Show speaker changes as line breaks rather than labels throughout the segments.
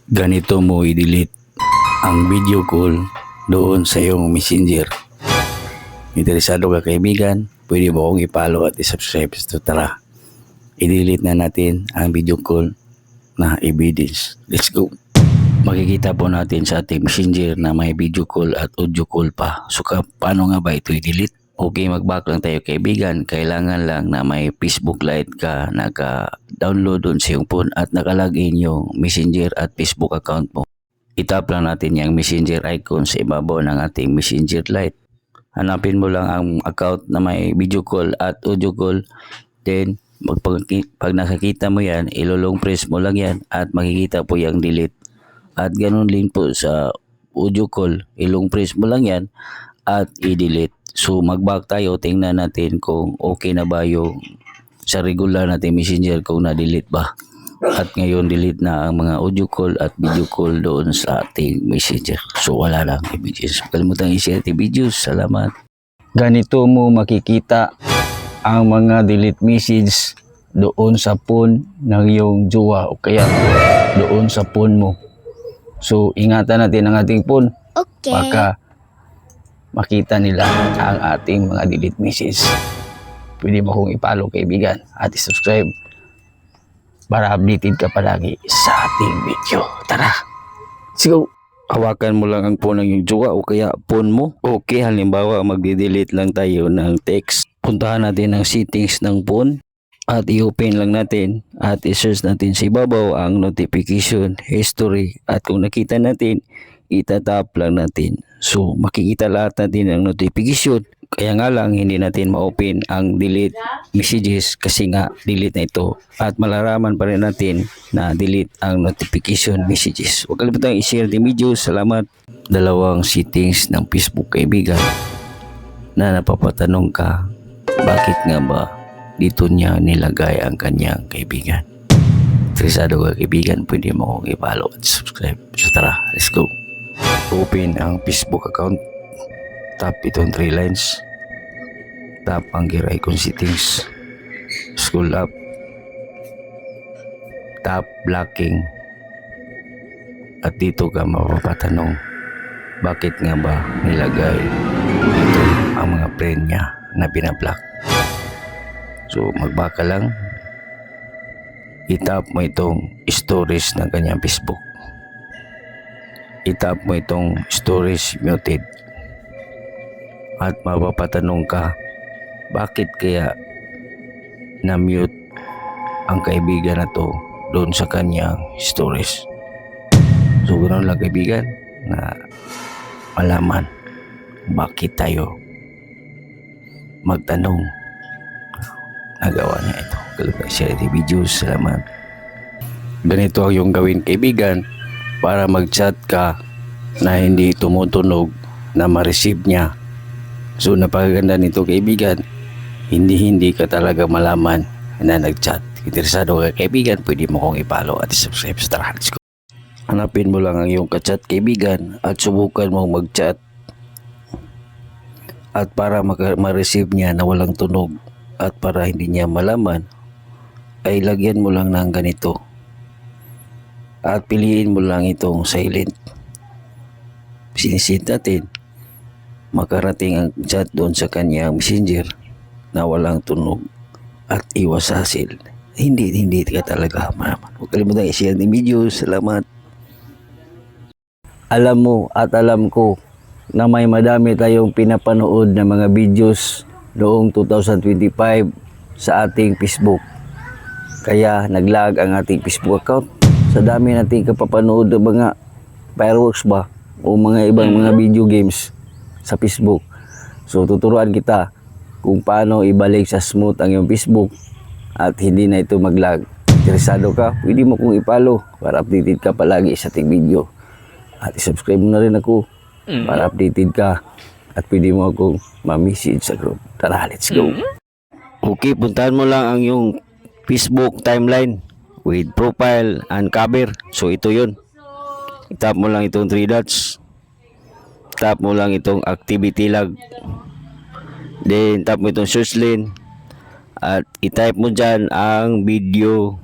Ganito mo i-delete ang video call doon sa iyong messenger. Interesado ka kaibigan? Pwede mo akong i-follow at i-subscribe. So tara, i-delete na natin ang video call na evidence. Let's go! Makikita po natin sa ating messenger na may video call at audio call pa. So paano nga ba ito i-delete? Okay, mag-back lang tayo kaibigan. Kailangan lang na may Facebook Lite ka, naka-download doon sa iyong phone at nakalagin yung messenger at Facebook account mo. Itap lang natin yung messenger icon sa ibabaw ng ating messenger Lite. Hanapin mo lang ang account na may video call at audio call. Then, pag nakakita mo yan, ilolong press mo lang yan at makikita po yung delete. At ganun din po sa audio call, ilong press mo lang yan at i-delete. So mag-back tayo, tingnan natin kung okay na ba yung sa regular natin messenger kung na-delete ba. At ngayon delete na ang mga audio call at video call doon sa ating messenger. So wala lang images. Kalimutan i-share ating videos. Salamat. Ganito mo makikita ang mga delete message doon sa phone ng iyong jowa o kaya doon sa phone mo. So ingatan natin ang ating phone.
Okay.
Baka makita nila ang ating mga delete message. Pwede mo kong i-follow kaibigan at i-subscribe para updated ka palagi sa ating video. Tara, let's go! Hawakan mo lang ang phone ng iyong jowa o kaya phone mo. Okay, halimbawa magde-delete lang tayo ng text. Puntahan natin ang settings ng phone at i-open lang natin at i-search natin sa ibabaw ang notification history at kung nakita natin, itatap lang natin. So makikita lahat natin ang notification. Kaya nga lang hindi natin ma-open ang delete messages kasi nga delete na ito. At malalaman pa rin natin na delete ang notification messages. Huwag kalimutan i-share the video. Salamat. Dalawang settings ng Facebook kaibigan na napapatanong ka bakit nga ba dito niya nilagay ang kanyang kaibigan. Interesado ka kaibigan, pwede mo akong i-follow at subscribe. So tara, let's go! Open ang Facebook account. Tap itong 3 lines. Tap ang gear icon settings. Scroll up. Tap blocking. At dito ka mapapatanong bakit nga ba nilagay dito ang mga friend niya na binablock. So magback ka lang. I-tap mo itong stories ng kanyang Facebook. I-tap mo itong storage muted at mapapatanong ka bakit kaya na-mute ang kaibigan na to doon sa kanyang storage. So ganoon lang kaibigan na malaman bakit tayo magtanong nagawa niya ito. Kalimutan share the videos. Salamat. Ganito ang yung gawin kaibigan para mag-chat ka na hindi tumutunog na ma-receive niya. So napakaganda nito kaibigan, hindi ka talaga malaman na nag-chat. Interesado ka kaibigan, pwede mo kong i-follow at i-subscribe sa Tara, let's go. Hanapin mo lang ang iyong ka-chat kaibigan at subukan mong mag-chat. At para ma-receive niya na walang tunog at para hindi niya malaman, ay lagyan mo lang ng ganito. At piliin mo lang itong silent. Sinisit natin makarating ang chat doon sa kanyang messenger na walang tunog at iwas hassle. Hindi ka talaga malaman. Huwag kalimutan i-share ng video. Salamat. Alam mo at alam ko na may madami tayong pinapanood na mga videos noong 2025 sa ating Facebook. Kaya naglag ang ating Facebook account. Sa dami nating kapapanood ng mga fireworks ba o mga ibang mga video games sa Facebook. So tuturuan kita kung paano ibalik sa smooth ang iyong Facebook at hindi na ito mag-lag. Interesado ka? Pwede mo kong i-follow para updated ka palagi sa ating video. At i-subscribe mo na rin ako para updated ka at pwede mo akong ma-message sa group. Tara, let's go! Okay, puntahan mo lang ang iyong Facebook timeline with profile and cover. So ito yun. I-tap mo lang itong 3 dots. Tap mo lang itong activity log. Then tap mo itong search lane. At i-type mo dyan ang video.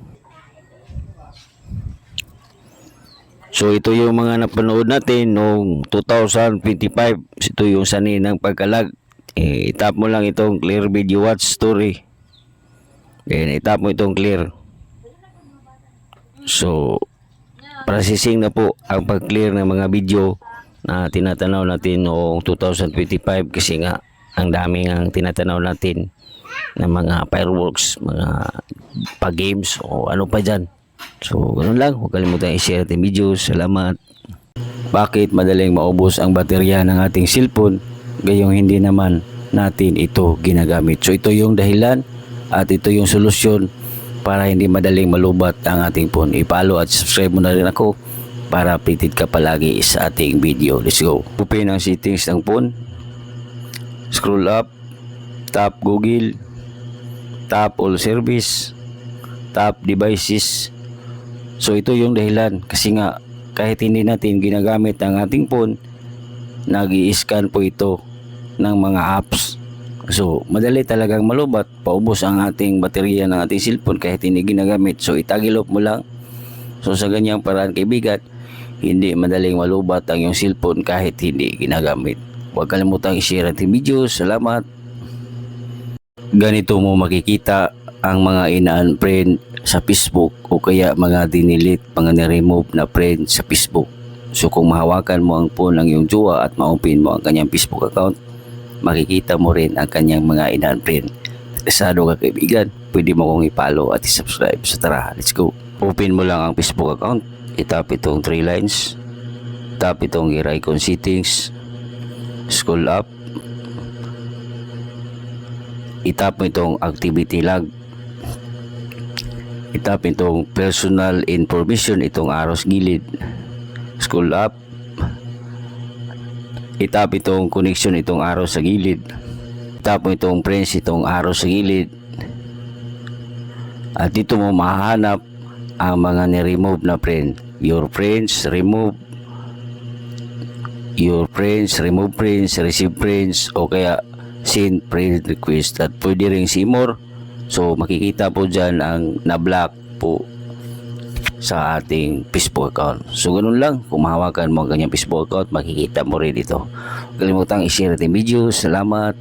So ito yung mga napanood natin noong 2025. Ito yung sanhi ng pagkalag. Itap mo lang itong clear video watch story. Then itap mo itong clear. So processing na po ang pag-clear ng mga video na tinatanaw natin noong 2025 kasi nga ang daming ang tinatanaw natin ng mga fireworks, mga pa-games o ano pa dyan. So ganun lang, huwag kalimutan i-share ating videos. Salamat. Bakit madaling maubos ang baterya ng ating cellphone gayong hindi naman natin ito ginagamit? So ito yung dahilan at ito yung solusyon para hindi madaling malubat ang ating phone. I-follow at subscribe mo na rin ako para updated ka palagi sa ating video. Let's go. Open ang settings ng phone. Scroll up. Tap Google. Tap All Service. Tap Devices. So ito yung dahilan kasi nga kahit hindi natin ginagamit ang ating phone, nag-i-scan po ito ng mga apps. So madali talagang malubat, paubos ang ating baterya ng ating cellphone kahit hindi ginagamit. So itagil off mo lang. So sa ganyang paraan kaibigan, hindi madaling malubat ang iyong cellphone kahit hindi ginagamit. Huwag kalimutang i-share ating videos. Salamat. Ganito mo makikita ang mga ina-unfriend sa Facebook o kaya mga dinilit, mga niremove na friend sa Facebook. So kung mahawakan mo ang phone ng iyong jowa at ma-open mo ang kanyang Facebook account, makikita mo rin ang kanyang mga ina-unfriend. Interesado ka kaibigan, pwede mo kong i-follow at i-subscribe. So tara, let's go. Open mo lang ang Facebook account. Itap itong 3 lines. Tap itong gear icon settings. Scroll up. Itap mo itong activity log. Itap itong personal information, itong arrow sa gilid. Scroll up. Itap itong connection, itong arrow sa gilid. Itap mo itong friends, itong arrow sa gilid. At dito mo mahanap ang mga ni-remove na friend. Your friends, remove. Your friends, remove friends, receive friends, o kaya send friend request. At pwede rin see more. So makikita po dyan ang na-block po sa ating Facebook account. So ganun lang, kung mahawakan mo ang kanyang Facebook account, makikita mo rin ito. Huwag kalimutang i-share ating video. Salamat.